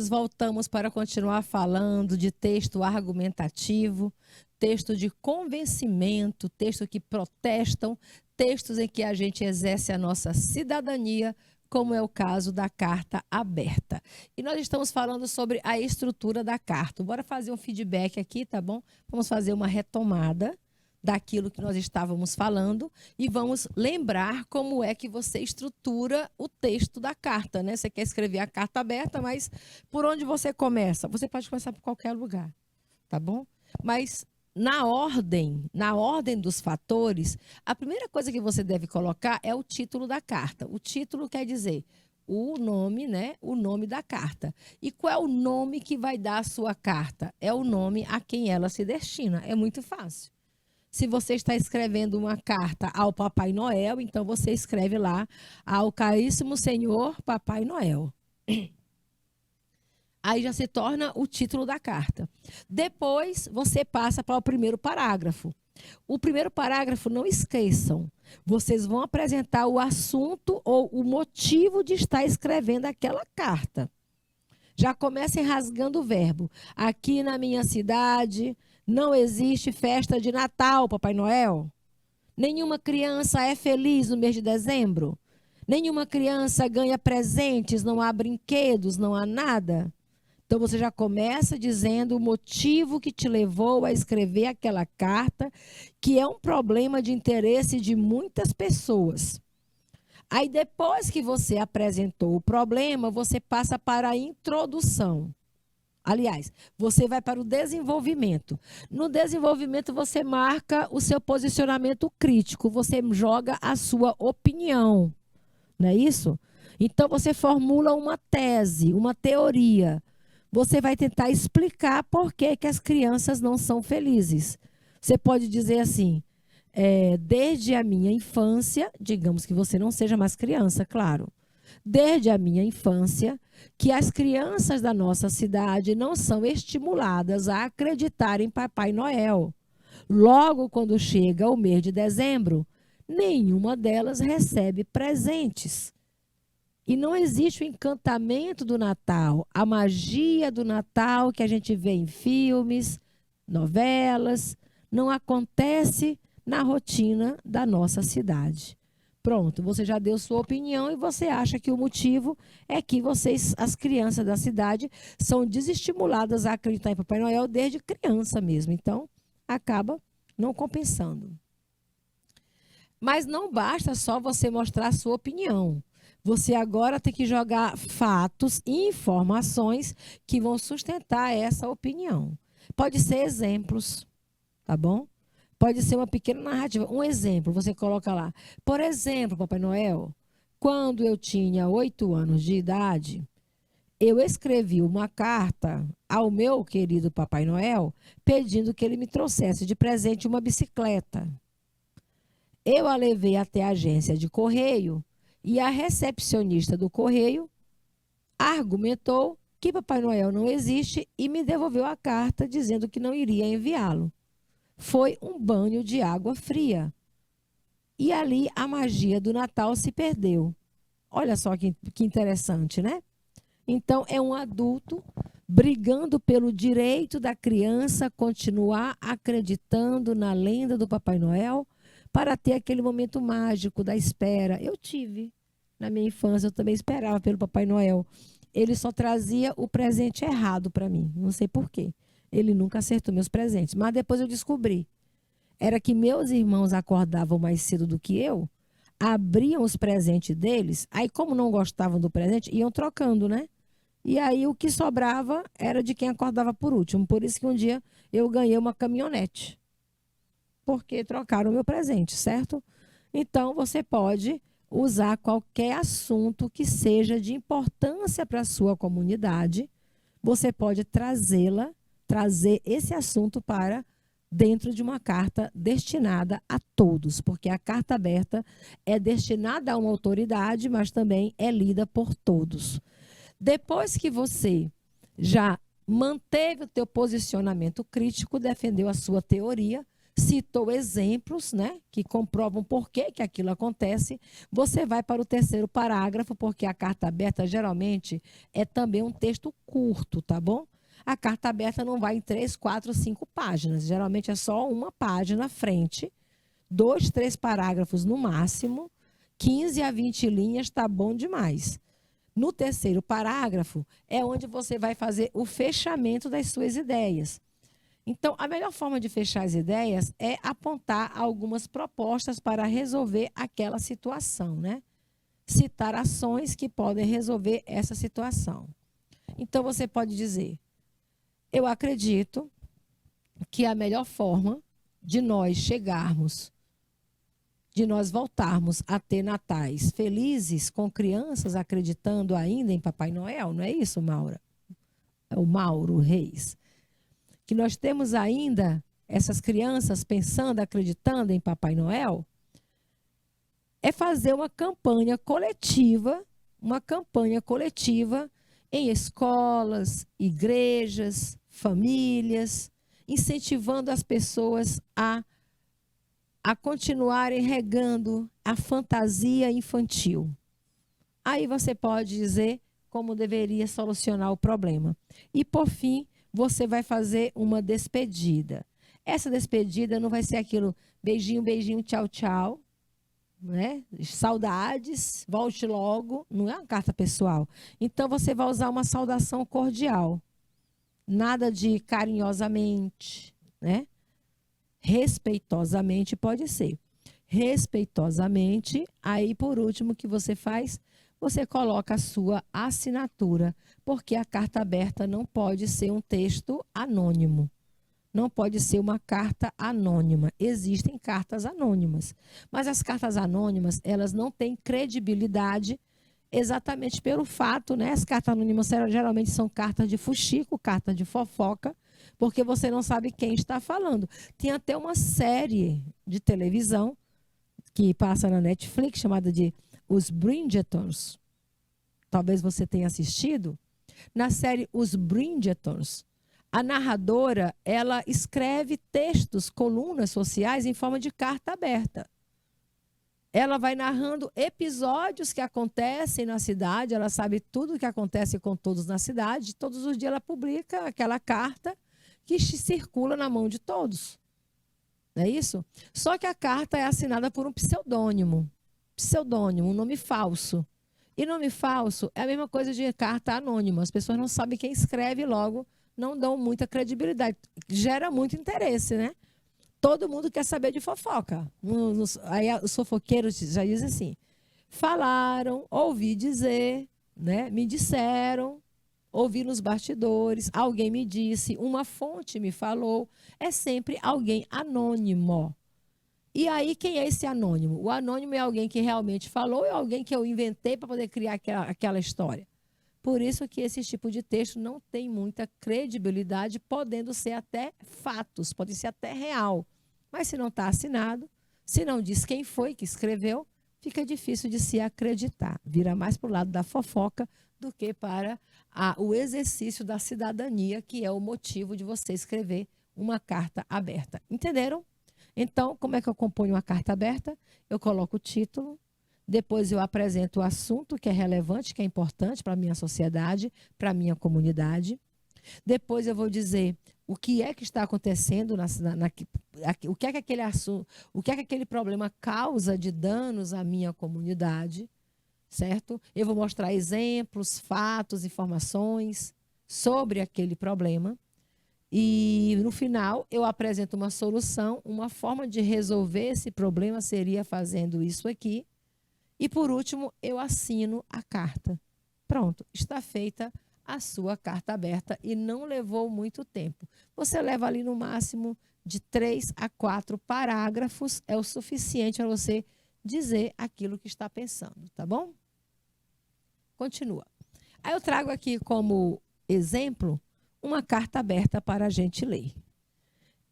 voltamos para continuar falando de texto argumentativo, texto de convencimento, texto que protestam, textos em que a gente exerce a nossa cidadania, como é o caso da carta aberta. E nós estamos falando sobre a estrutura da carta. Bora fazer um feedback aqui, tá bom? Vamos fazer uma retomada daquilo que nós estávamos falando e vamos lembrar como é que você estrutura o texto da carta, né? Você quer escrever a carta aberta, mas por onde você começa? Você pode começar por qualquer lugar, tá bom? Mas na ordem dos fatores, a primeira coisa que você deve colocar é o título da carta. O título quer dizer o nome, né? O nome da carta. E qual é o nome que vai dar a sua carta? É o nome a quem ela se destina. É muito fácil. Se você está escrevendo uma carta ao Papai Noel, então você escreve lá ao caríssimo Senhor Papai Noel. Aí já se torna o título da carta. Depois você passa para o primeiro parágrafo. O primeiro parágrafo, não esqueçam, vocês vão apresentar o assunto ou o motivo de estar escrevendo aquela carta. Já comecem rasgando o verbo. Aqui na minha cidade não existe festa de Natal, Papai Noel. Nenhuma criança é feliz no mês de dezembro. Nenhuma criança ganha presentes, não há brinquedos, não há nada. Então você já começa dizendo o motivo que te levou a escrever aquela carta, que é um problema de interesse de muitas pessoas. Aí depois que você apresentou o problema, você passa para a introdução. Aliás, você vai para o desenvolvimento. No desenvolvimento, você marca o seu posicionamento crítico, você joga a sua opinião, não é isso? Então, você formula uma tese, uma teoria. Você vai tentar explicar por que as crianças não são felizes. Você pode dizer assim, desde a minha infância, digamos que você não seja mais criança, claro. Desde a minha infância, que as crianças da nossa cidade não são estimuladas a acreditar em Papai Noel. Logo, quando chega o mês de dezembro, nenhuma delas recebe presentes. E não existe o encantamento do Natal, a magia do Natal que a gente vê em filmes, novelas, não acontece na rotina da nossa cidade. Pronto, você já deu sua opinião e você acha que o motivo é que as crianças da cidade, são desestimuladas a acreditar em Papai Noel desde criança mesmo. Então, acaba não compensando. Mas não basta só você mostrar a sua opinião. Você agora tem que jogar fatos e informações que vão sustentar essa opinião. Pode ser exemplos, tá bom? Pode ser uma pequena narrativa. Um exemplo, você coloca lá. Por exemplo, Papai Noel, quando eu tinha 8 anos de idade, eu escrevi uma carta ao meu querido Papai Noel pedindo que ele me trouxesse de presente uma bicicleta. Eu a levei até a agência de correio e a recepcionista do correio argumentou que Papai Noel não existe e me devolveu a carta dizendo que não iria enviá-lo. Foi um banho de água fria. E ali a magia do Natal se perdeu. Olha só que interessante, né? Então, é um adulto brigando pelo direito da criança continuar acreditando na lenda do Papai Noel para ter aquele momento mágico da espera. Eu tive. Na minha infância, eu também esperava pelo Papai Noel. Ele só trazia o presente errado para mim. Não sei por quê. Ele nunca acertou meus presentes. Mas depois eu descobri. Era que meus irmãos acordavam mais cedo do que eu, abriam os presentes deles, aí como não gostavam do presente, iam trocando, né? E aí o que sobrava era de quem acordava por último. Por isso que um dia eu ganhei uma caminhonete. Porque trocaram o meu presente, certo? Então você pode usar qualquer assunto que seja de importância para a sua comunidade. Você pode trazer esse assunto para dentro de uma carta destinada a todos, porque a carta aberta é destinada a uma autoridade, mas também é lida por todos. Depois que você já manteve o teu posicionamento crítico, defendeu a sua teoria, citou exemplos, né, que comprovam por que aquilo acontece, você vai para o terceiro parágrafo, porque a carta aberta geralmente é também um texto curto, tá bom? A carta aberta não vai em 3, 4, 5 páginas, geralmente é só uma página à frente, 2, 3 parágrafos no máximo, 15 a 20 linhas está bom demais. No terceiro parágrafo é onde você vai fazer o fechamento das suas ideias. Então, a melhor forma de fechar as ideias é apontar algumas propostas para resolver aquela situação, né? Citar ações que podem resolver essa situação. Então, você pode dizer: eu acredito que a melhor forma de nós chegarmos, de nós voltarmos a ter natais felizes com crianças acreditando ainda em Papai Noel, não é isso, Maura? É o Mauro Reis. Que nós temos ainda essas crianças pensando, acreditando em Papai Noel, é fazer uma campanha coletiva em escolas, igrejas, famílias, incentivando as pessoas a continuarem regando a fantasia infantil. Aí você pode dizer como deveria solucionar o problema. E, por fim, você vai fazer uma despedida. Essa despedida não vai ser aquilo, beijinho, beijinho, tchau, tchau, né? Saudades, volte logo, não é uma carta pessoal. Então, você vai usar uma saudação cordial. Nada de carinhosamente, né? Respeitosamente pode ser. Respeitosamente, aí por último o que você faz? Você coloca a sua assinatura, porque a carta aberta não pode ser um texto anônimo. Não pode ser uma carta anônima. Existem cartas anônimas, mas as cartas anônimas, elas não têm credibilidade exatamente pelo fato, né? As cartas anônimas geralmente são cartas de fuxico, cartas de fofoca, porque você não sabe quem está falando. Tem até uma série de televisão que passa na Netflix, chamada de Os Bridgertons. Talvez você tenha assistido. Na série Os Bridgertons, a narradora, ela escreve textos, colunas sociais em forma de carta aberta. Ela vai narrando episódios que acontecem na cidade, ela sabe tudo o que acontece com todos na cidade, todos os dias ela publica aquela carta que circula na mão de todos. Não é isso? Só que a carta é assinada por um pseudônimo, um nome falso. E nome falso é a mesma coisa de carta anônima. As pessoas não sabem quem escreve, logo não dão muita credibilidade. Gera muito interesse, né? Todo mundo quer saber de fofoca. Aí os fofoqueiros já dizem assim: falaram, ouvi dizer, né? Me disseram, ouvi nos bastidores, alguém me disse, uma fonte me falou. É sempre alguém anônimo. E aí, quem é esse anônimo? O anônimo é alguém que realmente falou e alguém que eu inventei para poder criar aquela história. Por isso que esse tipo de texto não tem muita credibilidade, podendo ser até fatos, pode ser até real. Mas se não está assinado, se não diz quem foi que escreveu, fica difícil de se acreditar. Vira mais para o lado da fofoca do que para o exercício da cidadania, que é o motivo de você escrever uma carta aberta. Entenderam? Então, como é que eu componho uma carta aberta? Eu coloco o título, depois eu apresento o assunto que é relevante, que é importante para a minha sociedade, para a minha comunidade. Depois eu vou dizer o que é que está acontecendo, o que é que aquele assunto, o que é que aquele problema causa de danos à minha comunidade, certo? Eu vou mostrar exemplos, fatos, informações sobre aquele problema. E, no final, eu apresento uma solução, uma forma de resolver esse problema seria fazendo isso aqui. E, por último, eu assino a carta. Pronto, está feita a sua carta aberta e não levou muito tempo. Você leva ali no máximo de 3 a 4 parágrafos, é o suficiente para você dizer aquilo que está pensando, tá bom? Continua. Aí eu trago aqui como exemplo uma carta aberta para a gente ler.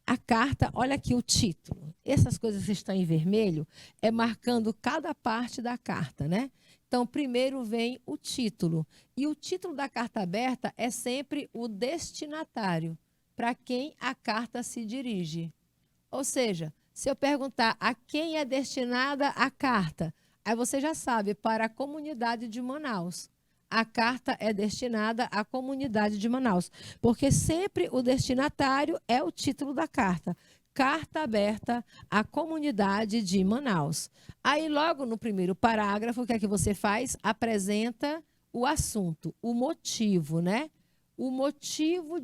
A carta, olha aqui o título. Essas coisas que estão em vermelho é marcando cada parte da carta, né? Então, primeiro vem o título. E o título da carta aberta é sempre o destinatário, para quem a carta se dirige. Ou seja, se eu perguntar a quem é destinada a carta, aí você já sabe, para a comunidade de Manaus. A carta é destinada à comunidade de Manaus, porque sempre o destinatário é o título da carta. Carta aberta à comunidade de Manaus. Aí, logo no primeiro parágrafo, o que é que você faz? Apresenta o assunto, o motivo, né? O motivo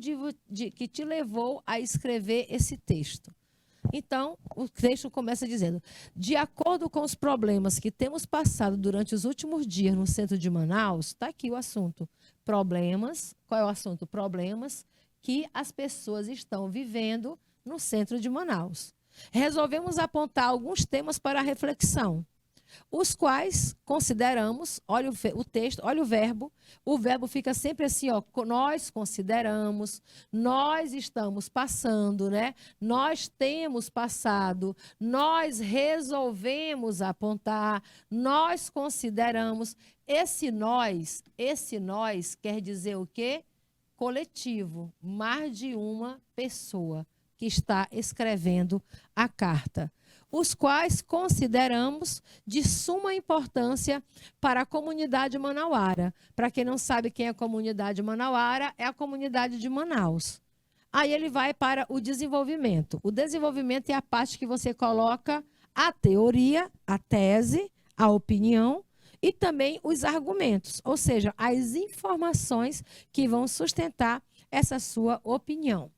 que te levou a escrever esse texto. Então, o texto começa dizendo: de acordo com os problemas que temos passado durante os últimos dias no centro de Manaus, está aqui o assunto. Problemas, qual é o assunto? Problemas que as pessoas estão vivendo no centro de Manaus. Resolvemos apontar alguns temas para a reflexão, os quais consideramos, olha o texto, olha o verbo fica sempre assim, ó, nós consideramos, nós estamos passando, né? Nós temos passado, nós resolvemos apontar, nós consideramos. Esse nós quer dizer o quê? Coletivo, mais de uma pessoa que está escrevendo a carta, os quais consideramos de suma importância para a comunidade manauara. Para quem não sabe quem é a comunidade manauara, é a comunidade de Manaus. Aí ele vai para o desenvolvimento. O desenvolvimento é a parte que você coloca a teoria, a tese, a opinião e também os argumentos, ou seja, as informações que vão sustentar essa sua opinião.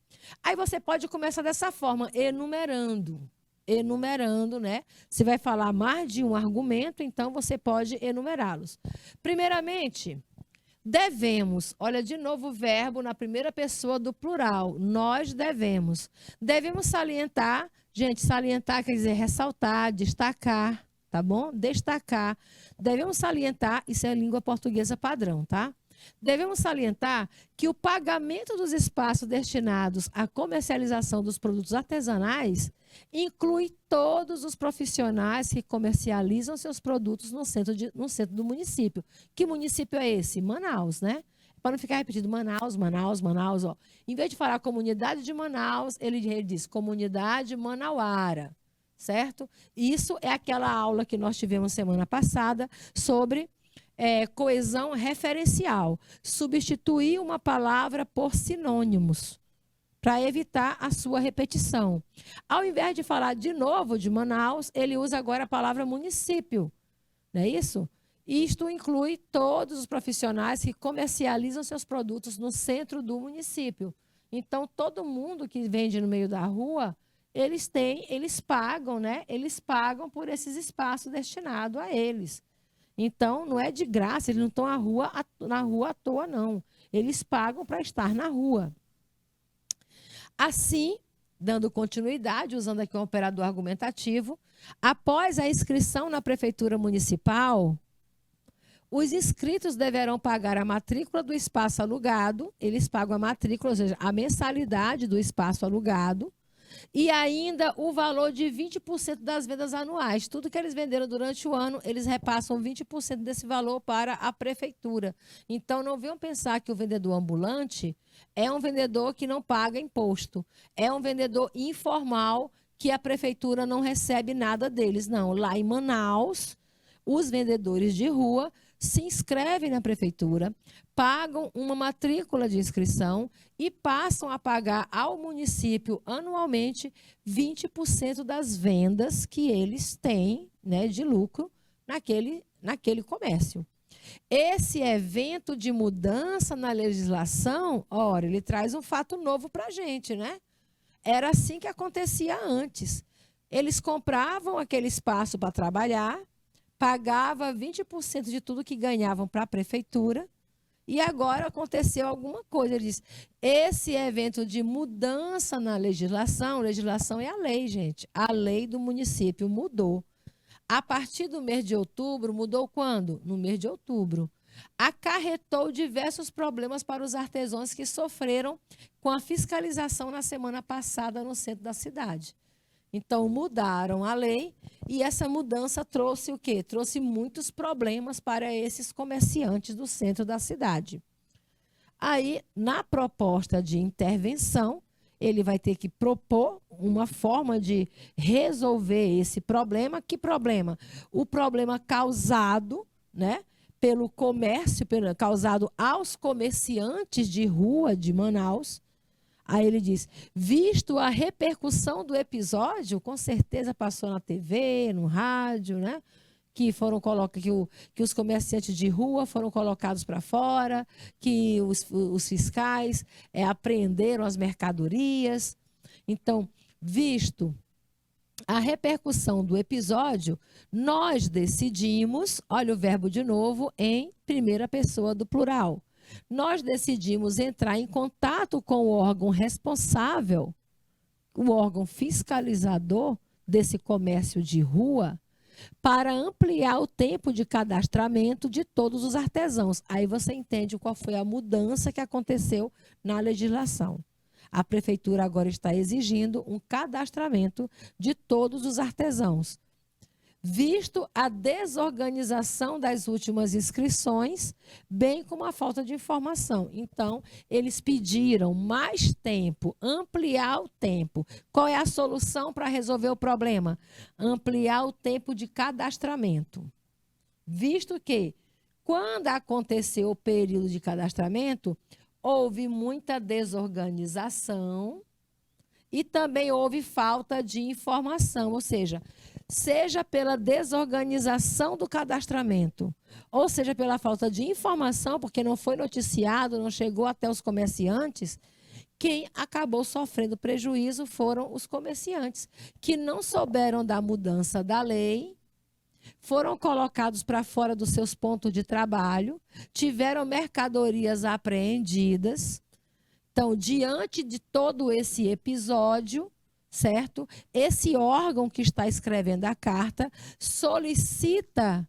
Aí você pode começar dessa forma, enumerando, né? Se vai falar mais de um argumento, então você pode enumerá-los. Primeiramente, devemos, olha de novo o verbo na primeira pessoa do plural, nós devemos. Devemos salientar, gente, salientar quer dizer ressaltar, destacar, tá bom? Destacar. Devemos salientar, isso é língua portuguesa padrão, tá? Devemos salientar que o pagamento dos espaços destinados à comercialização dos produtos artesanais inclui todos os profissionais que comercializam seus produtos no centro do município. Que município é esse? Manaus, né? Para não ficar repetido Manaus, ó. Em vez de falar comunidade de Manaus, ele diz comunidade manauara, certo? Isso é aquela aula que nós tivemos semana passada sobre coesão referencial. Substituir uma palavra por sinônimos, para evitar a sua repetição. Ao invés de falar de novo de Manaus, ele usa agora a palavra município. Não é isso? Isto inclui todos os profissionais que comercializam seus produtos no centro do município. Então, todo mundo que vende no meio da rua, eles pagam, né? Eles pagam por esses espaços destinados a eles. Então, não é de graça, eles não estão na rua à toa, não. Eles pagam para estar na rua. Assim, dando continuidade, usando aqui um operador argumentativo, após a inscrição na Prefeitura Municipal, os inscritos deverão pagar a matrícula do espaço alugado, eles pagam a matrícula, ou seja, a mensalidade do espaço alugado, e ainda o valor de 20% das vendas anuais. Tudo que eles venderam durante o ano, eles repassam 20% desse valor para a prefeitura. Então, não venham pensar que o vendedor ambulante é um vendedor que não paga imposto. É um vendedor informal que a prefeitura não recebe nada deles. Não, lá em Manaus, os vendedores de rua se inscrevem na prefeitura, pagam uma matrícula de inscrição e passam a pagar ao município anualmente 20% das vendas que eles têm, né, de lucro naquele comércio. Esse evento de mudança na legislação, ora, ele traz um fato novo para a gente, né? Era assim que acontecia antes. Eles compravam aquele espaço para trabalhar, pagava 20% de tudo que ganhavam para a prefeitura, e agora aconteceu alguma coisa. Ele diz, esse evento de mudança na legislação é a lei, gente. A lei do município mudou. A partir do mês de outubro, mudou quando? No mês de outubro. Acarretou diversos problemas para os artesãos que sofreram com a fiscalização na semana passada no centro da cidade. Então, mudaram a lei e essa mudança trouxe o quê? Trouxe muitos problemas para esses comerciantes do centro da cidade. Aí, na proposta de intervenção, ele vai ter que propor uma forma de resolver esse problema. Que problema? O problema causado, né, pelo comércio, causado aos comerciantes de rua de Manaus. Aí ele diz, visto a repercussão do episódio, com certeza passou na TV, no rádio, né? Que foram que os comerciantes de rua foram colocados para fora, que os fiscais apreenderam as mercadorias. Então, visto a repercussão do episódio, nós decidimos, olha o verbo de novo, em primeira pessoa do plural. Nós decidimos entrar em contato com o órgão responsável, o órgão fiscalizador desse comércio de rua, para ampliar o tempo de cadastramento de todos os artesãos. Aí você entende qual foi a mudança que aconteceu na legislação. A prefeitura agora está exigindo um cadastramento de todos os artesãos. Visto a desorganização das últimas inscrições, bem como a falta de informação. Então, eles pediram mais tempo, ampliar o tempo. Qual é a solução para resolver o problema? Ampliar o tempo de cadastramento. Visto que, quando aconteceu o período de cadastramento, houve muita desorganização e também houve falta de informação, ou seja pela desorganização do cadastramento, ou seja, pela falta de informação, porque não foi noticiado, não chegou até os comerciantes, quem acabou sofrendo prejuízo foram os comerciantes, que não souberam da mudança da lei, foram colocados para fora dos seus pontos de trabalho, tiveram mercadorias apreendidas. Então, diante de todo esse episódio, certo? Esse órgão que está escrevendo a carta solicita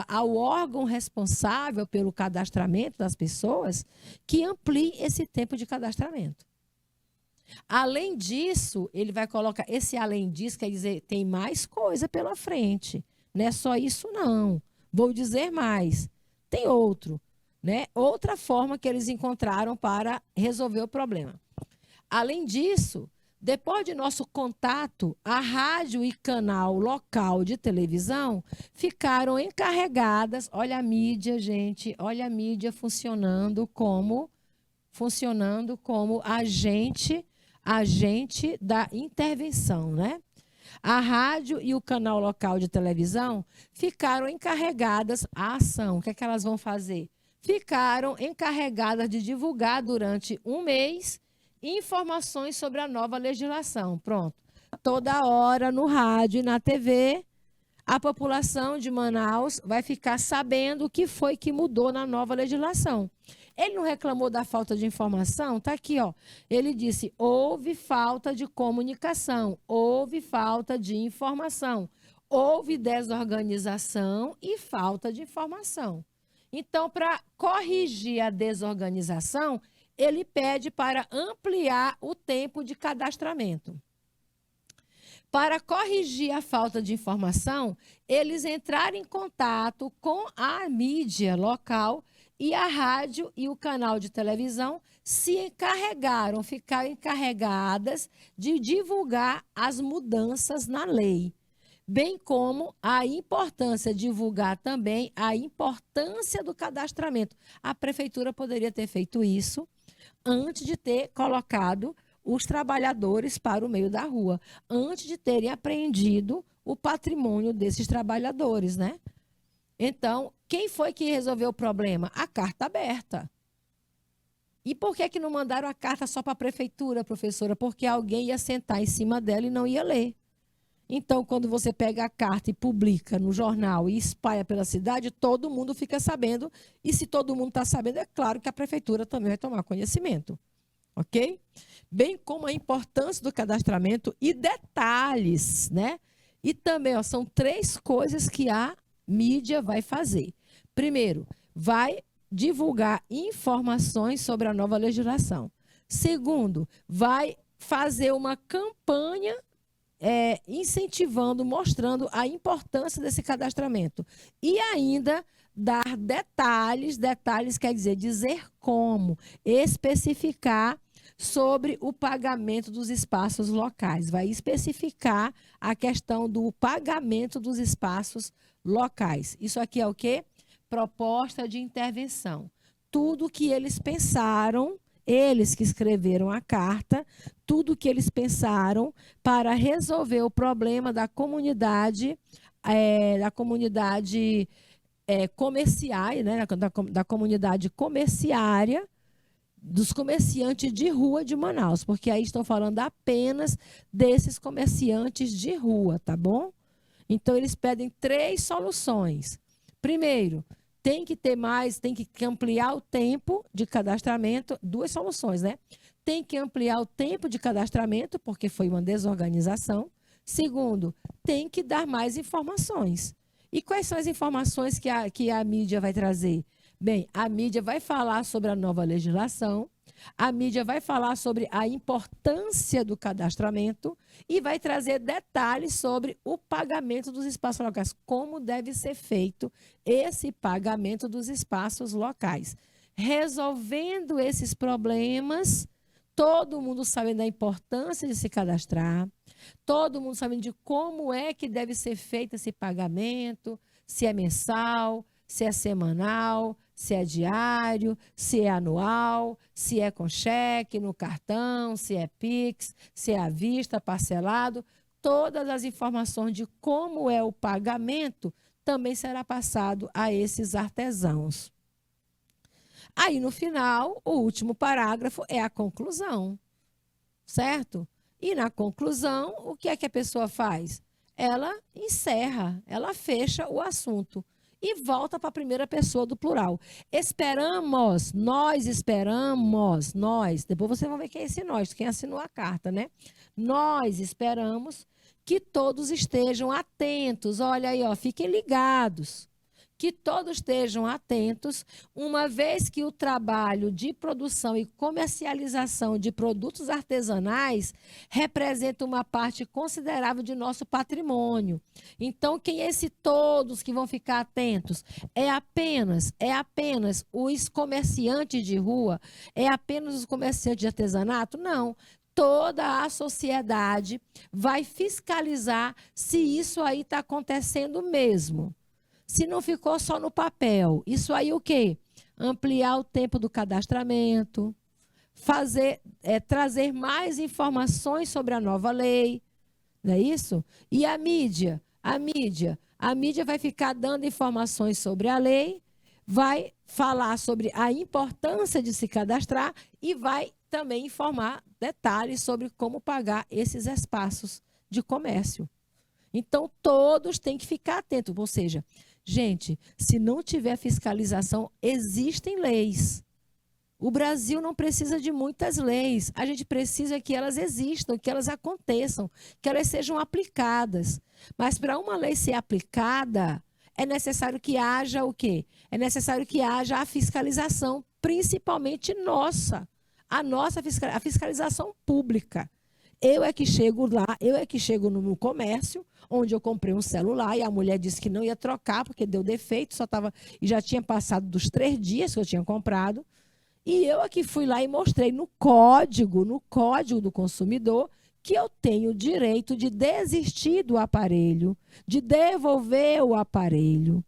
ao órgão responsável pelo cadastramento das pessoas que amplie esse tempo de cadastramento. Além disso, ele vai colocar, esse além disso quer dizer, tem mais coisa pela frente. Não é só isso não. Vou dizer mais. Tem outro, né? Outra forma que eles encontraram para resolver o problema. Além disso, depois de nosso contato, a rádio e canal local de televisão ficaram encarregadas, olha a mídia, gente, olha a mídia funcionando como agente da intervenção, né? A rádio e o canal local de televisão ficaram encarregadas a ação. O que é que elas vão fazer? Ficaram encarregadas de divulgar durante um mês informações sobre a nova legislação. Pronto. Toda hora no rádio e na TV, a população de Manaus vai ficar sabendo o que foi que mudou na nova legislação. Ele não reclamou da falta de informação? Está aqui, ó. Ele disse, houve falta de comunicação, houve falta de informação, houve desorganização e falta de informação. Então, para corrigir a desorganização, ele pede para ampliar o tempo de cadastramento. Para corrigir a falta de informação, eles entraram em contato com a mídia local e a rádio e o canal de televisão ficaram encarregadas de divulgar as mudanças na lei, bem como a importância, divulgar também a importância do cadastramento. A prefeitura poderia ter feito isso antes de ter colocado os trabalhadores para o meio da rua, antes de terem apreendido o patrimônio desses trabalhadores, né? Então, quem foi que resolveu o problema? A carta aberta. E por que não mandaram a carta só para a prefeitura, professora? Porque alguém ia sentar em cima dela e não ia ler. Então, quando você pega a carta e publica no jornal e espalha pela cidade, todo mundo fica sabendo. E se todo mundo está sabendo, é claro que a prefeitura também vai tomar conhecimento. Ok? Bem como a importância do cadastramento e detalhes, né? E também, ó, são 3 coisas que a mídia vai fazer. Primeiro, vai divulgar informações sobre a nova legislação. Segundo, vai fazer uma campanha incentivando, mostrando a importância desse cadastramento. E ainda dar detalhes quer dizer como, especificar sobre o pagamento dos espaços locais. Vai especificar a questão do pagamento dos espaços locais. Isso aqui é o quê? Proposta de intervenção. Tudo que eles pensaram, eles que escreveram a carta, tudo que eles pensaram para resolver o problema da comunidade, comerciária, né, da comunidade comerciária, dos comerciantes de rua de Manaus, porque aí estão falando apenas desses comerciantes de rua, tá bom? Então, eles pedem 3 soluções. Primeiro, tem que ampliar o tempo de cadastramento, 2 soluções, né? Tem que ampliar o tempo de cadastramento, porque foi uma desorganização. Segundo, tem que dar mais informações. E quais são as informações que a mídia vai trazer? Bem, a mídia vai falar sobre a nova legislação, a mídia vai falar sobre a importância do cadastramento e vai trazer detalhes sobre o pagamento dos espaços locais, como deve ser feito esse pagamento dos espaços locais. Resolvendo esses problemas, todo mundo sabe da importância de se cadastrar, todo mundo sabe de como é que deve ser feito esse pagamento, se é mensal, se é semanal, se é diário, se é anual, se é com cheque, no cartão, se é Pix, se é à vista, parcelado. Todas as informações de como é o pagamento também será passado a esses artesãos. Aí, no final, o último parágrafo é a conclusão, certo? E na conclusão, o que é que a pessoa faz? Ela encerra, ela fecha o assunto e volta para a primeira pessoa do plural. Esperamos, nós esperamos, nós. Depois vocês vão ver quem é esse nós, quem assinou a carta, né? Nós esperamos que todos estejam atentos. Olha aí, ó, fiquem ligados. Que todos estejam atentos, uma vez que o trabalho de produção e comercialização de produtos artesanais representa uma parte considerável de nosso patrimônio. Então, quem é esse todos que vão ficar atentos? É apenas os comerciantes de rua? É apenas os comerciantes de artesanato? Não. Toda a sociedade vai fiscalizar se isso aí está acontecendo mesmo. Se não ficou só no papel, isso aí o quê? Ampliar o tempo do cadastramento, trazer mais informações sobre a nova lei, não é isso? E a mídia? A mídia vai ficar dando informações sobre a lei, vai falar sobre a importância de se cadastrar e vai também informar detalhes sobre como pagar esses espaços de comércio. Então, todos têm que ficar atentos, ou seja, gente, se não tiver fiscalização, existem leis. O Brasil não precisa de muitas leis. A gente precisa que elas existam, que elas aconteçam, que elas sejam aplicadas. Mas para uma lei ser aplicada, é necessário que haja o quê? É necessário que haja a fiscalização, principalmente nossa. A fiscalização pública. Eu é que chego lá, eu é que chego no comércio, onde eu comprei um celular e a mulher disse que não ia trocar porque deu defeito, e já tinha passado dos 3 dias que eu tinha comprado. E eu aqui fui lá e mostrei no código do consumidor, que eu tenho o direito de desistir do aparelho, de devolver o aparelho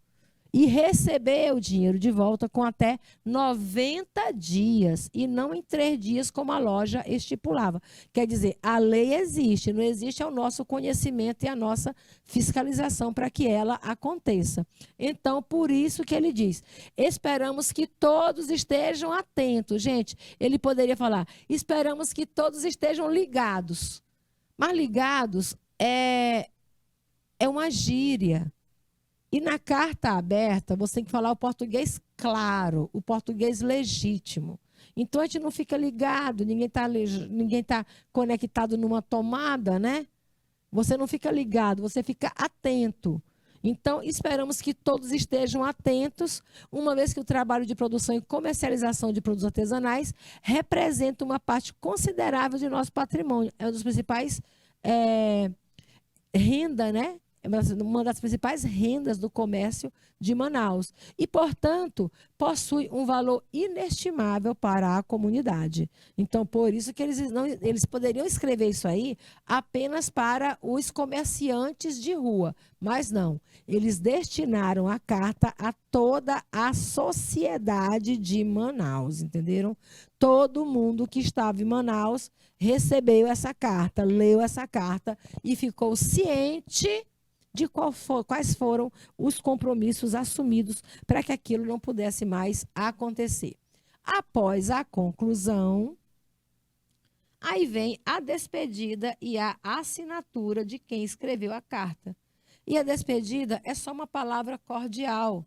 e receber o dinheiro de volta com até 90 dias e não em 3 dias como a loja estipulava. Quer dizer, a lei existe, não existe é o nosso conhecimento e a nossa fiscalização para que ela aconteça. Então, por isso que ele diz, esperamos que todos estejam atentos. Gente, ele poderia falar, esperamos que todos estejam ligados. Mas ligados é uma gíria. E na carta aberta, você tem que falar o português claro, o português legítimo. Então, a gente não fica ligado, ninguém tá conectado numa tomada, né? Você não fica ligado, você fica atento. Então, esperamos que todos estejam atentos, uma vez que o trabalho de produção e comercialização de produtos artesanais representa uma parte considerável de nosso patrimônio. É um dos principais renda, né? uma das principais rendas do comércio de Manaus e, portanto, possui um valor inestimável para a comunidade. Então, por isso que eles poderiam escrever isso aí apenas para os comerciantes de rua, mas não. Eles destinaram a carta a toda a sociedade de Manaus, entenderam? Todo mundo que estava em Manaus recebeu essa carta, leu essa carta e ficou ciente de quais foram os compromissos assumidos para que aquilo não pudesse mais acontecer. Após a conclusão, aí vem a despedida e a assinatura de quem escreveu a carta. E a despedida é só uma palavra cordial.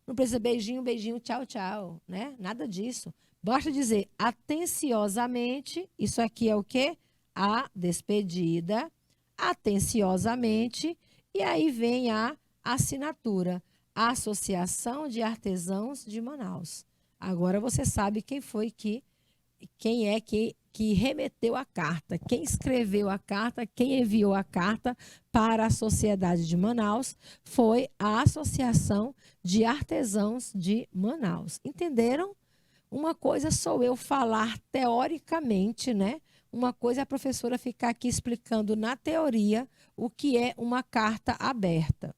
Não precisa beijinho, beijinho, tchau, tchau, né? Nada disso. Basta dizer atenciosamente, isso aqui é o quê? A despedida, atenciosamente, e aí vem a assinatura, Associação de Artesãos de Manaus. Agora você sabe quem é que remeteu a carta, quem escreveu a carta, quem enviou a carta para a Sociedade de Manaus foi a Associação de Artesãos de Manaus. Entenderam? Uma coisa sou eu falar teoricamente, né? Uma coisa é a professora ficar aqui explicando na teoria o que é uma carta aberta.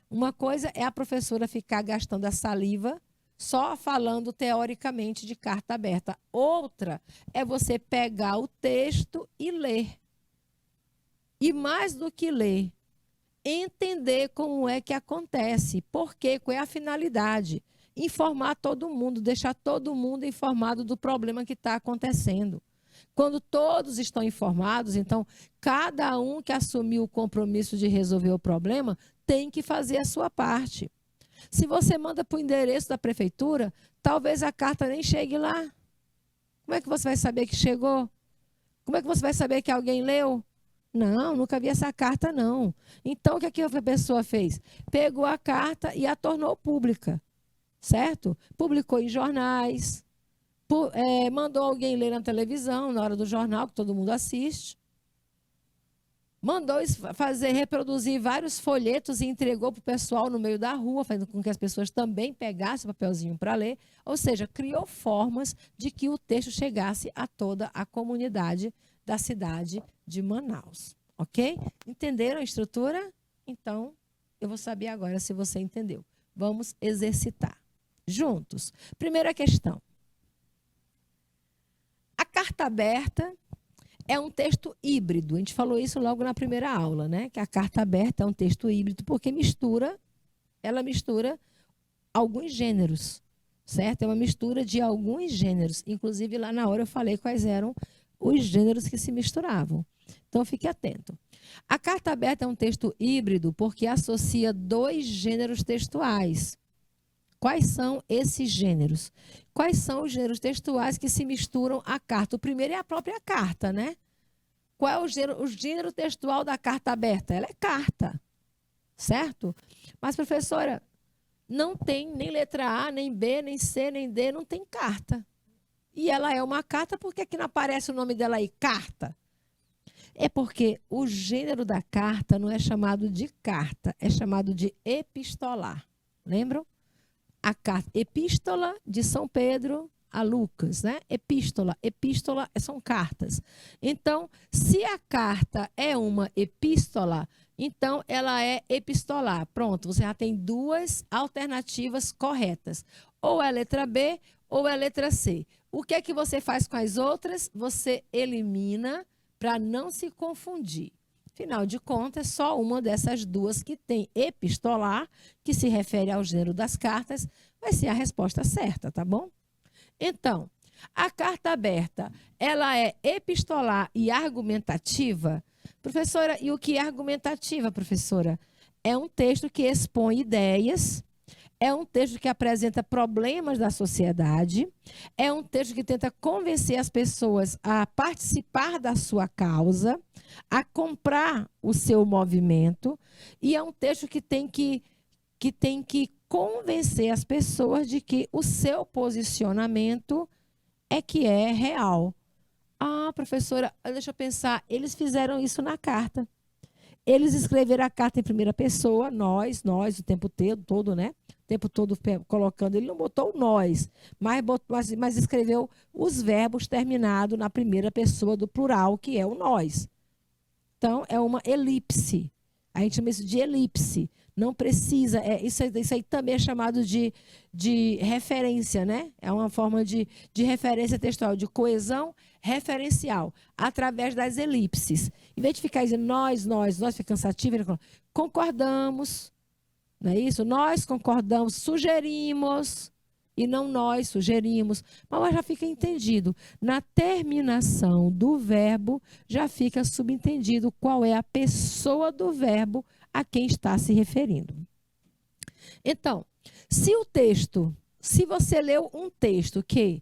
Uma coisa é a professora ficar gastando a saliva só falando teoricamente de carta aberta. Outra é você pegar o texto e ler. E mais do que ler, entender como é que acontece, por quê, qual é a finalidade. Informar todo mundo, deixar todo mundo informado do problema que está acontecendo. Quando todos estão informados, então, cada um que assumiu o compromisso de resolver o problema tem que fazer a sua parte. Se você manda para o endereço da prefeitura, talvez a carta nem chegue lá. Como é que você vai saber que chegou? Como é que você vai saber que alguém leu? Não, nunca vi essa carta, não. Então, o que a pessoa fez? Pegou a carta e a tornou pública, certo? Publicou em jornais, mandou alguém ler na televisão, na hora do jornal, que todo mundo assiste. Mandou reproduzir vários folhetos e entregou para o pessoal no meio da rua, fazendo com que as pessoas também pegassem o papelzinho para ler. Ou seja, criou formas de que o texto chegasse a toda a comunidade da cidade de Manaus. Ok? Entenderam a estrutura? Então, eu vou saber agora se você entendeu. Vamos exercitar juntos. Primeira questão. A carta aberta é um texto híbrido. A gente falou isso logo na primeira aula, né? Que a carta aberta é um texto híbrido porque ela mistura alguns gêneros, certo? É uma mistura de alguns gêneros. Inclusive, lá na hora eu falei quais eram os gêneros que se misturavam. Então, fique atento. A carta aberta é um texto híbrido porque associa dois gêneros textuais. Quais são esses gêneros? Quais são os gêneros textuais que se misturam à carta? O primeiro é a própria carta, né? Qual é o gênero textual da carta aberta? Ela é carta, certo? Mas, professora, não tem nem letra A, nem B, nem C, nem D, não tem carta. E ela é uma carta, por que não aparece o nome dela aí? Carta. É porque o gênero da carta não é chamado de carta, é chamado de epistolar. Lembram? A carta epístola de São Pedro a Lucas, né? Epístola são cartas. Então, se a carta é uma epístola, então ela é epistolar. Pronto, você já tem duas alternativas corretas. Ou é a letra B ou é a letra C. O que é que você faz com as outras? Você elimina para não se confundir. Afinal de contas, só uma dessas duas que tem epistolar, que se refere ao gênero das cartas, vai ser a resposta certa, tá bom? Então, a carta aberta, ela é epistolar e argumentativa? Professora, e o que é argumentativa, professora? É um texto que expõe ideias, é um texto que apresenta problemas da sociedade, é um texto que tenta convencer as pessoas a participar da sua causa, a comprar o seu movimento, e é um texto que tem que convencer as pessoas de que o seu posicionamento é que é real. Ah, professora, deixa eu pensar, eles fizeram isso na carta. Eles escreveram a carta em primeira pessoa, nós, o tempo todo, né? O tempo todo colocando, ele não botou o nós, mas escreveu os verbos terminados na primeira pessoa do plural, que é o nós. Então, é uma elipse. A gente chama isso de elipse. Não precisa, isso aí também é chamado de referência, né? É uma forma de referência textual, de coesão referencial, através das elipses. Em vez de ficar dizendo nós, fica cansativo, ele fala, concordamos, não é isso? Nós concordamos, sugerimos, e não nós sugerimos, mas já fica entendido. Na terminação do verbo, já fica subentendido qual é a pessoa do verbo a quem está se referindo. Então, se você leu um texto que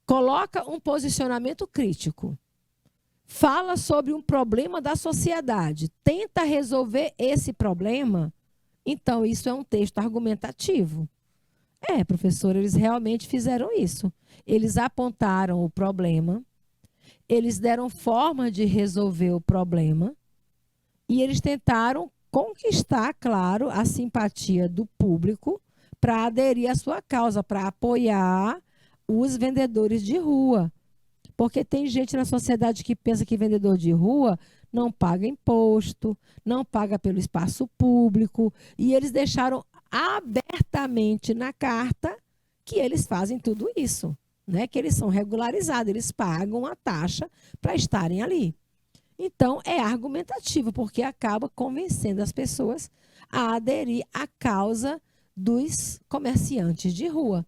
coloca um posicionamento crítico, fala sobre um problema da sociedade, tenta resolver esse problema, então isso é um texto argumentativo. Professor, eles realmente fizeram isso. Eles apontaram o problema, eles deram forma de resolver o problema e eles tentaram conquistar, claro, a simpatia do público para aderir à sua causa, para apoiar os vendedores de rua. Porque tem gente na sociedade que pensa que vendedor de rua não paga imposto, não paga pelo espaço público, e eles deixaram abertamente na carta que eles fazem tudo isso, né? Que eles são regularizados, eles pagam a taxa para estarem ali. Então, é argumentativo, porque acaba convencendo as pessoas a aderir à causa dos comerciantes de rua.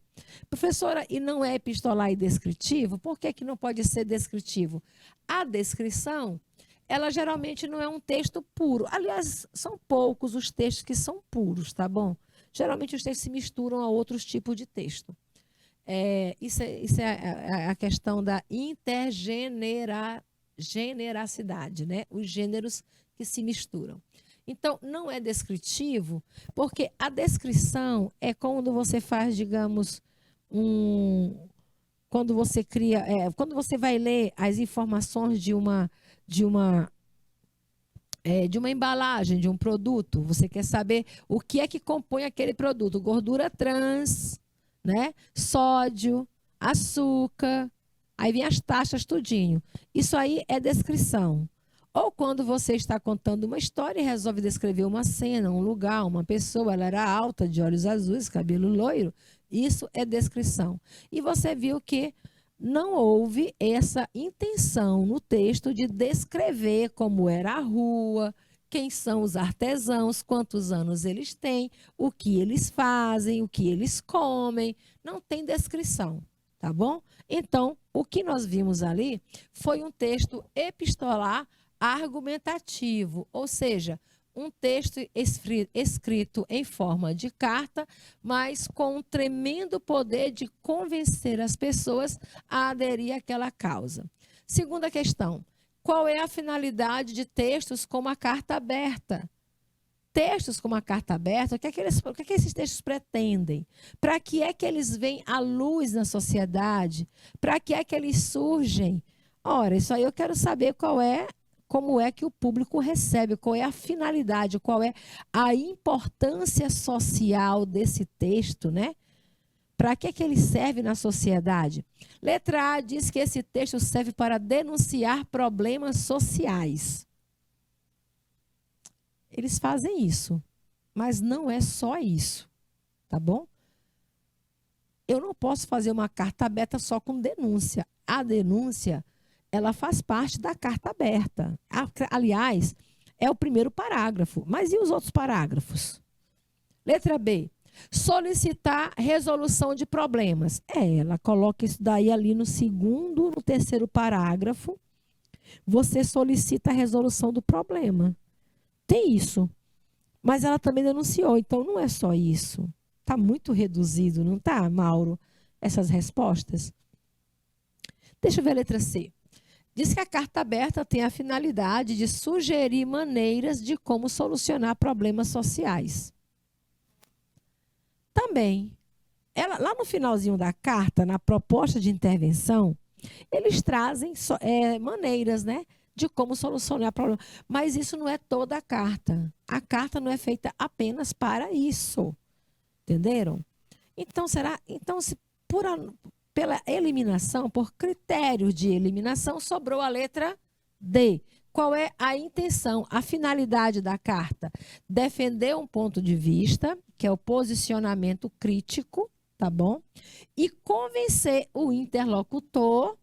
Professora, e não é epistolar e descritivo? Por que não pode ser descritivo? A descrição, ela geralmente não é um texto puro. Aliás, são poucos os textos que são puros, tá bom? Geralmente os textos se misturam a outros tipos de texto. Isso é a questão da intergeneracidade, né? Os gêneros que se misturam. Então, não é descritivo, porque a descrição é quando você faz, digamos, quando você cria, quando você vai ler as informações de uma embalagem, de um produto, você quer saber o que é que compõe aquele produto, gordura trans, né? Sódio, açúcar, aí vem as taxas tudinho. Isso aí é descrição. Ou quando você está contando uma história e resolve descrever uma cena, um lugar, uma pessoa, ela era alta, de olhos azuis, cabelo loiro, isso é descrição. E você viu que não houve essa intenção no texto de descrever como era a rua, quem são os artesãos, quantos anos eles têm, o que eles fazem, o que eles comem. Não tem descrição, tá bom? Então, o que nós vimos ali foi um texto epistolar argumentativo, ou seja, um texto escrito em forma de carta, mas com um tremendo poder de convencer as pessoas a aderir àquela causa. Segunda questão, qual é a finalidade de textos como a carta aberta? Textos como a carta aberta, o que é que esses textos pretendem? Para que é que eles vêm à luz na sociedade? Para que é que eles surgem? Ora, isso aí eu quero saber como é que o público recebe, qual é a finalidade, qual é a importância social desse texto, né? Para que ele serve na sociedade? Letra A diz que esse texto serve para denunciar problemas sociais. Eles fazem isso, mas não é só isso, tá bom? Eu não posso fazer uma carta aberta só com denúncia. A denúncia, ela faz parte da carta aberta. Aliás, é o primeiro parágrafo. Mas e os outros parágrafos? Letra B. Solicitar resolução de problemas. Ela coloca isso daí ali no terceiro parágrafo. Você solicita a resolução do problema. Tem isso. Mas ela também denunciou. Então, não é só isso. Está muito reduzido, não está, Mauro? Essas respostas. Deixa eu ver a letra C. Diz que a carta aberta tem a finalidade de sugerir maneiras de como solucionar problemas sociais. Também, lá no finalzinho da carta, na proposta de intervenção, eles trazem maneiras, né, de como solucionar o problema. Mas isso não é toda a carta. A carta não é feita apenas para isso. Entenderam? Então, se pela eliminação, por critério de eliminação, sobrou a letra D. Qual é a intenção, a finalidade da carta? Defender um ponto de vista, que é o posicionamento crítico, tá bom? E convencer o interlocutor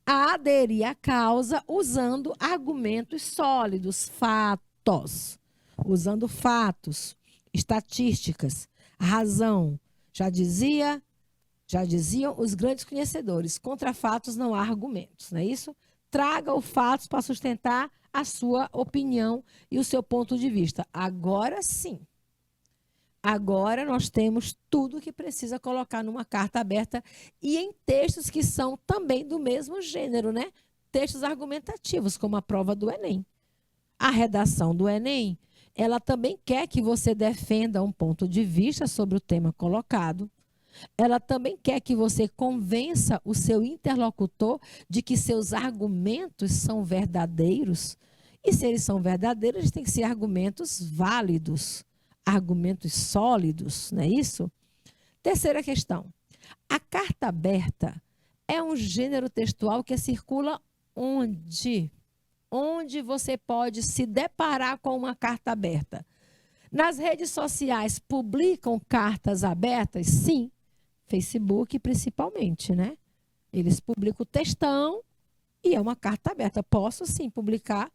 a aderir à causa usando argumentos sólidos, fatos. Usando fatos, estatísticas, razão. Já diziam os grandes conhecedores, contra fatos não há argumentos, não é isso? Traga os fatos para sustentar a sua opinião e o seu ponto de vista. Agora sim. Agora nós temos tudo que precisa colocar numa carta aberta e em textos que são também do mesmo gênero, né? Textos argumentativos, como a prova do Enem. A redação do Enem, ela também quer que você defenda um ponto de vista sobre o tema colocado. Ela também quer que você convença o seu interlocutor de que seus argumentos são verdadeiros. E se eles são verdadeiros, eles têm que ser argumentos válidos, argumentos sólidos, não é isso? Terceira questão. A carta aberta é um gênero textual que circula onde? Onde você pode se deparar com uma carta aberta? Nas redes sociais publicam cartas abertas? Sim. Facebook principalmente, né? Eles publicam o textão e é uma carta aberta. Posso sim publicar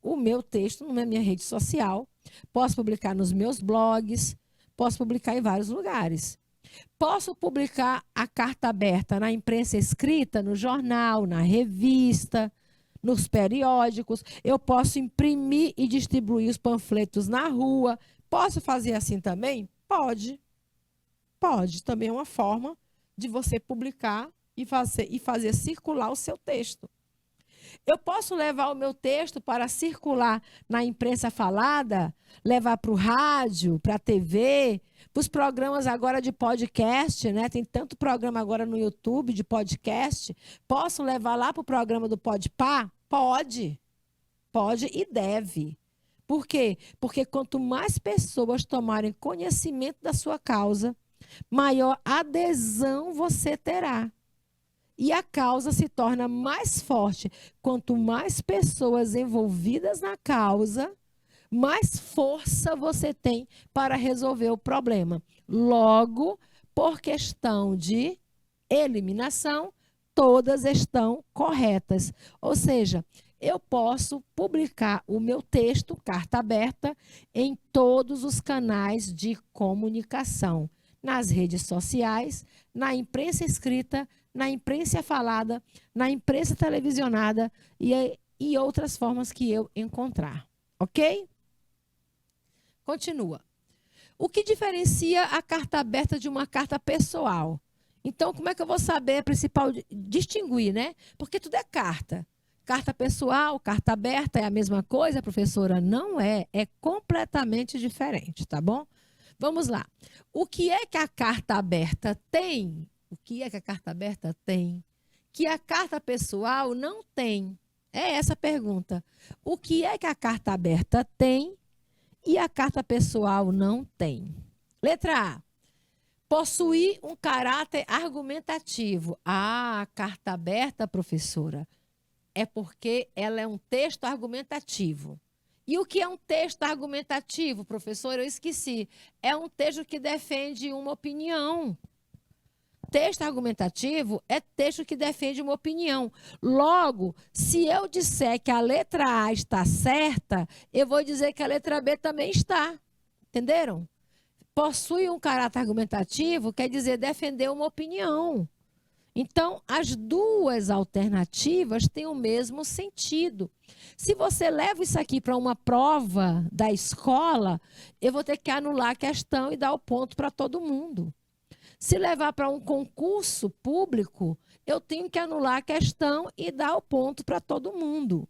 o meu texto na minha rede social, posso publicar nos meus blogs, posso publicar em vários lugares. Posso publicar a carta aberta na imprensa escrita, no jornal, na revista, nos periódicos. Eu posso imprimir e distribuir os panfletos na rua. Posso fazer assim também? Pode. Pode, também é uma forma de você publicar e fazer circular o seu texto. Eu posso levar o meu texto para circular na imprensa falada, levar para o rádio, para a TV, para os programas agora de podcast, né? Tem tanto programa agora no YouTube de podcast. Posso levar lá para o programa do Podpah? Pode. Pode e deve. Por quê? Porque quanto mais pessoas tomarem conhecimento da sua causa, maior adesão você terá. E a causa se torna mais forte. Quanto mais pessoas envolvidas na causa, mais força você tem para resolver o problema. Logo, por questão de eliminação, todas estão corretas. Ou seja, eu posso publicar o meu texto, carta aberta, em todos os canais de comunicação. Nas redes sociais, na imprensa escrita, na imprensa falada, na imprensa televisionada e outras formas que eu encontrar. Ok? Continua. O que diferencia a carta aberta de uma carta pessoal? Então, como é que eu vou saber a principal distinguir, né? Porque tudo é carta. Carta pessoal, carta aberta é a mesma coisa, professora? Não é. É completamente diferente, tá bom? Vamos lá. O que é que a carta aberta tem? O que é que a carta aberta tem? Que a carta pessoal não tem. É essa a pergunta. O que é que a carta aberta tem e a carta pessoal não tem? Letra A. Possuir um caráter argumentativo. Ah, a carta aberta, professora, é porque ela é um texto argumentativo. E o que é um texto argumentativo, professor? Eu esqueci. É um texto que defende uma opinião. Texto argumentativo é texto que defende uma opinião. Logo, se eu disser que a letra A está certa, eu vou dizer que a letra B também está. Entenderam? Possui um caráter argumentativo quer dizer defender uma opinião. Então, as duas alternativas têm o mesmo sentido. Se você leva isso aqui para uma prova da escola, eu vou ter que anular a questão e dar o ponto para todo mundo. Se levar para um concurso público, eu tenho que anular a questão e dar o ponto para todo mundo.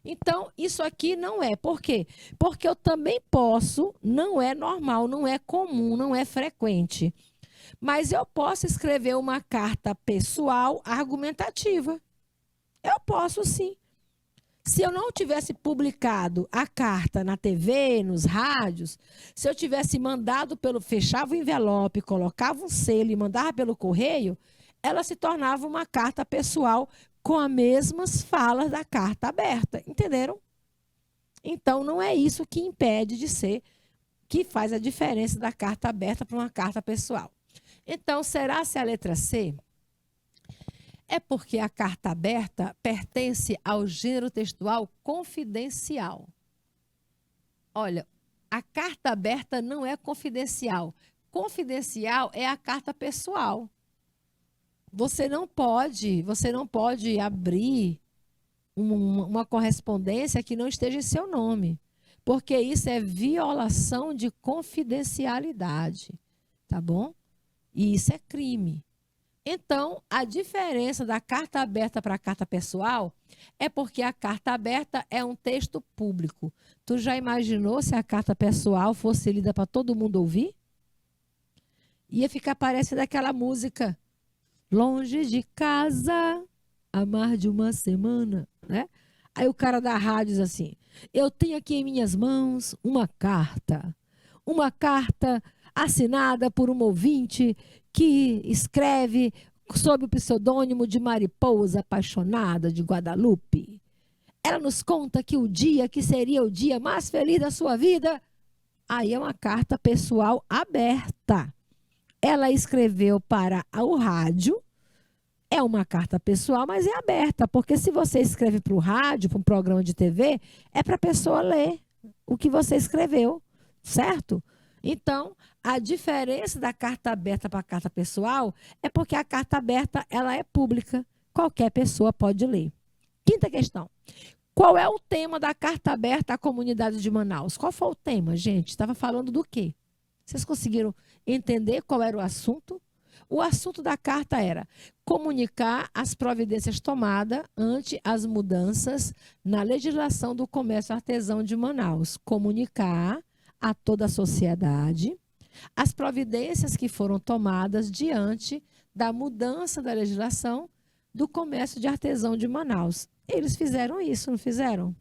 Então, isso aqui não é. Por quê? Porque eu também posso, não é normal, não é comum, não é frequente. Mas eu posso escrever uma carta pessoal argumentativa. Eu posso, sim. Se eu não tivesse publicado a carta na TV, nos rádios, se eu tivesse mandado fechava o envelope, colocava um selo e mandava pelo correio, ela se tornava uma carta pessoal com as mesmas falas da carta aberta. Entenderam? Então, não é isso que impede de ser, que faz a diferença da carta aberta para uma carta pessoal. Então, será se a letra C? É porque a carta aberta pertence ao gênero textual confidencial. Olha, a carta aberta não é confidencial. Confidencial é a carta pessoal. Você não pode abrir uma correspondência que não esteja em seu nome, porque isso é violação de confidencialidade, tá bom? E isso é crime. Então, a diferença da carta aberta para a carta pessoal é porque a carta aberta é um texto público. Tu já imaginou se a carta pessoal fosse lida para todo mundo ouvir? Ia ficar parecendo aquela música, longe de casa, há mais de uma semana, né? Aí o cara da rádio diz assim, eu tenho aqui em minhas mãos uma carta assinada por um ouvinte que escreve sob o pseudônimo de Mariposa Apaixonada de Guadalupe. Ela nos conta que o dia que seria o dia mais feliz da sua vida, aí é uma carta pessoal aberta. Ela escreveu para o rádio, é uma carta pessoal, mas é aberta, porque se você escreve para o rádio, para um programa de TV, é para a pessoa ler o que você escreveu, certo? Então, a diferença da carta aberta para a carta pessoal é porque a carta aberta ela é pública, qualquer pessoa pode ler. Quinta questão. Qual é o tema da carta aberta à comunidade de Manaus? Qual foi o tema, gente? Estava falando do quê? Vocês conseguiram entender qual era o assunto? O assunto da carta era comunicar as providências tomadas ante as mudanças na legislação do comércio artesão de Manaus. Comunicar a toda a sociedade as providências que foram tomadas diante da mudança da legislação do comércio de artesão de Manaus. Eles fizeram isso, não fizeram?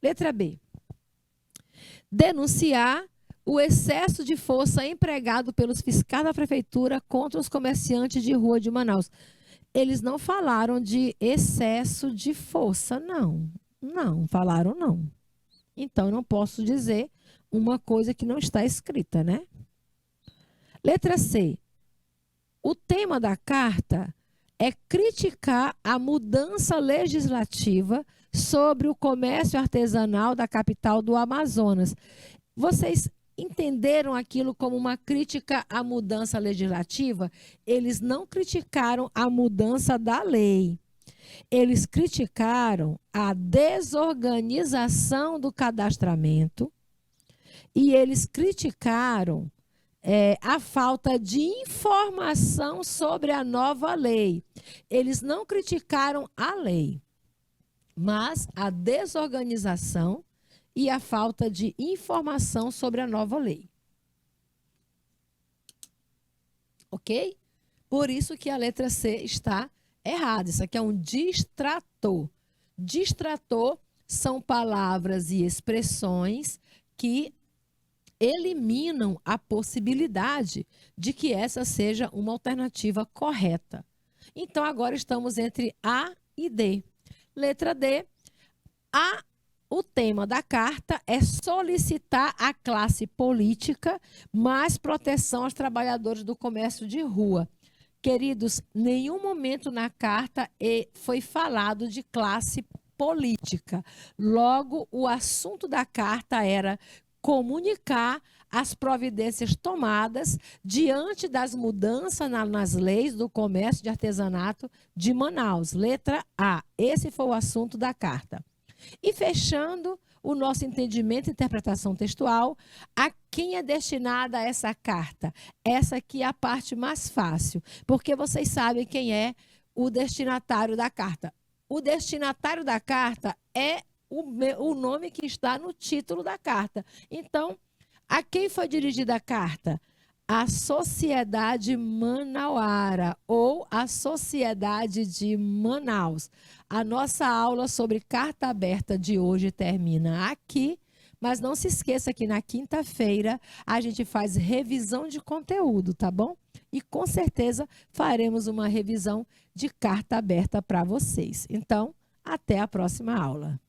Letra B. Denunciar o excesso de força empregado pelos fiscais da prefeitura contra os comerciantes de rua de Manaus. Eles não falaram de excesso de força, não. Não, falaram não. Então, não posso dizer uma coisa que não está escrita, né? Letra C. O tema da carta é criticar a mudança legislativa sobre o comércio artesanal da capital do Amazonas. Vocês entenderam aquilo como uma crítica à mudança legislativa? Eles não criticaram a mudança da lei. Eles criticaram a desorganização do cadastramento e eles criticaram a falta de informação sobre a nova lei. Eles não criticaram a lei, mas a desorganização e a falta de informação sobre a nova lei. Ok? Por isso que a letra C está errada. Isso aqui é um distrator. Distrator são palavras e expressões que eliminam a possibilidade de que essa seja uma alternativa correta. Então, agora estamos entre A e D. Letra D. O tema da carta é solicitar à classe política mais proteção aos trabalhadores do comércio de rua. Queridos, nenhum momento na carta foi falado de classe política. Logo, o assunto da carta era comunicar as providências tomadas diante das mudanças nas leis do comércio de artesanato de Manaus. Letra A. Esse foi o assunto da carta. E fechando o nosso entendimento e interpretação textual, a quem é destinada essa carta? Essa aqui é a parte mais fácil, porque vocês sabem quem é o destinatário da carta. O destinatário da carta é o nome que está no título da carta. Então, a quem foi dirigida a carta? a Sociedade Manauara ou a Sociedade de Manaus. A nossa aula sobre carta aberta de hoje termina aqui, mas não se esqueça que na quinta-feira a gente faz revisão de conteúdo, tá bom? E com certeza faremos uma revisão de carta aberta para vocês. Então, até a próxima aula.